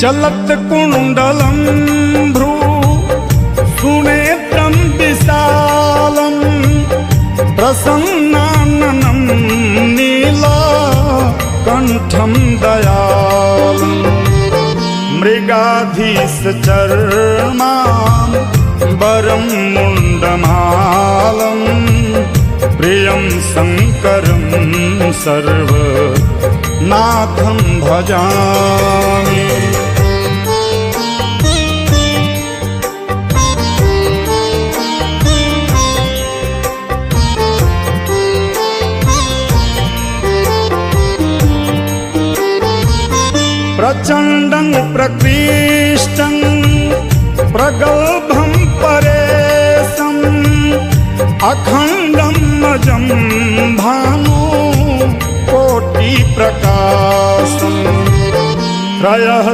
चलत कुण्डलं भ्रू सुनेत्रं विशालं प्रसन्नाननं नीलकण्ठं दयालं मृगाधीशचर्मां वरं मुण्डमालं प्रियं शङ्करं सर्वनाथं भजामि। प्रचण्डं प्रकृष्टं प्रगल्भं परेशम् अखण्डं अजं भानु कोटिप्रकाशम् त्रयः